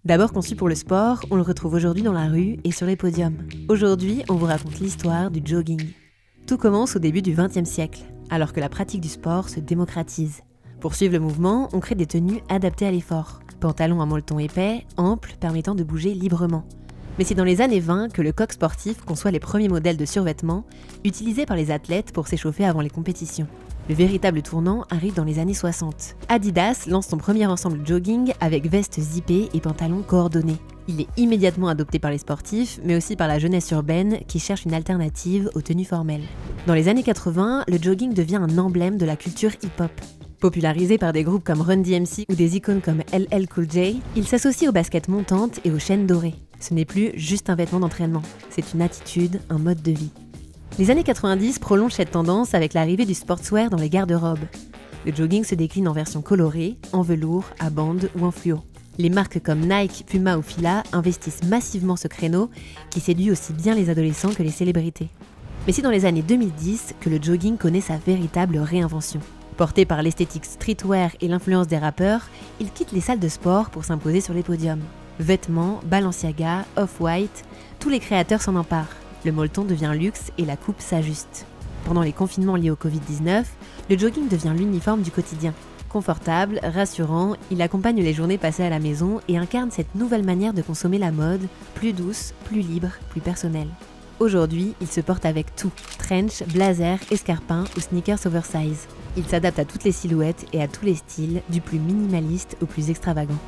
D'abord conçu pour le sport, on le retrouve aujourd'hui dans la rue et sur les podiums. Aujourd'hui, on vous raconte l'histoire du jogging. Tout commence au début du XXe siècle, alors que la pratique du sport se démocratise. Pour suivre le mouvement, on crée des tenues adaptées à l'effort. Pantalons à molleton épais, amples, permettant de bouger librement. Mais c'est dans les années 20 que le coq sportif conçoit les premiers modèles de survêtements utilisés par les athlètes pour s'échauffer avant les compétitions. Le véritable tournant arrive dans les années 60. Adidas lance son premier ensemble jogging avec veste zippée et pantalons coordonnés. Il est immédiatement adopté par les sportifs, mais aussi par la jeunesse urbaine qui cherche une alternative aux tenues formelles. Dans les années 80, le jogging devient un emblème de la culture hip-hop. Popularisé par des groupes comme Run DMC ou des icônes comme LL Cool J, il s'associe aux baskets montantes et aux chaînes dorées. Ce n'est plus juste un vêtement d'entraînement, c'est une attitude, un mode de vie. Les années 90 prolongent cette tendance avec l'arrivée du sportswear dans les garde-robes. Le jogging se décline en versions colorées, en velours, à bandes ou en fluo. Les marques comme Nike, Puma ou Fila investissent massivement ce créneau qui séduit aussi bien les adolescents que les célébrités. Mais c'est dans les années 2010 que le jogging connaît sa véritable réinvention. Porté par l'esthétique streetwear et l'influence des rappeurs, il quitte les salles de sport pour s'imposer sur les podiums. Vêtements, Balenciaga, Off-White, tous les créateurs s'en emparent. Le molleton devient luxe et la coupe s'ajuste. Pendant les confinements liés au Covid-19, le jogging devient l'uniforme du quotidien. Confortable, rassurant, il accompagne les journées passées à la maison et incarne cette nouvelle manière de consommer la mode, plus douce, plus libre, plus personnelle. Aujourd'hui, il se porte avec tout, trench, blazer, escarpin ou sneakers oversize. Il s'adapte à toutes les silhouettes et à tous les styles, du plus minimaliste au plus extravagant.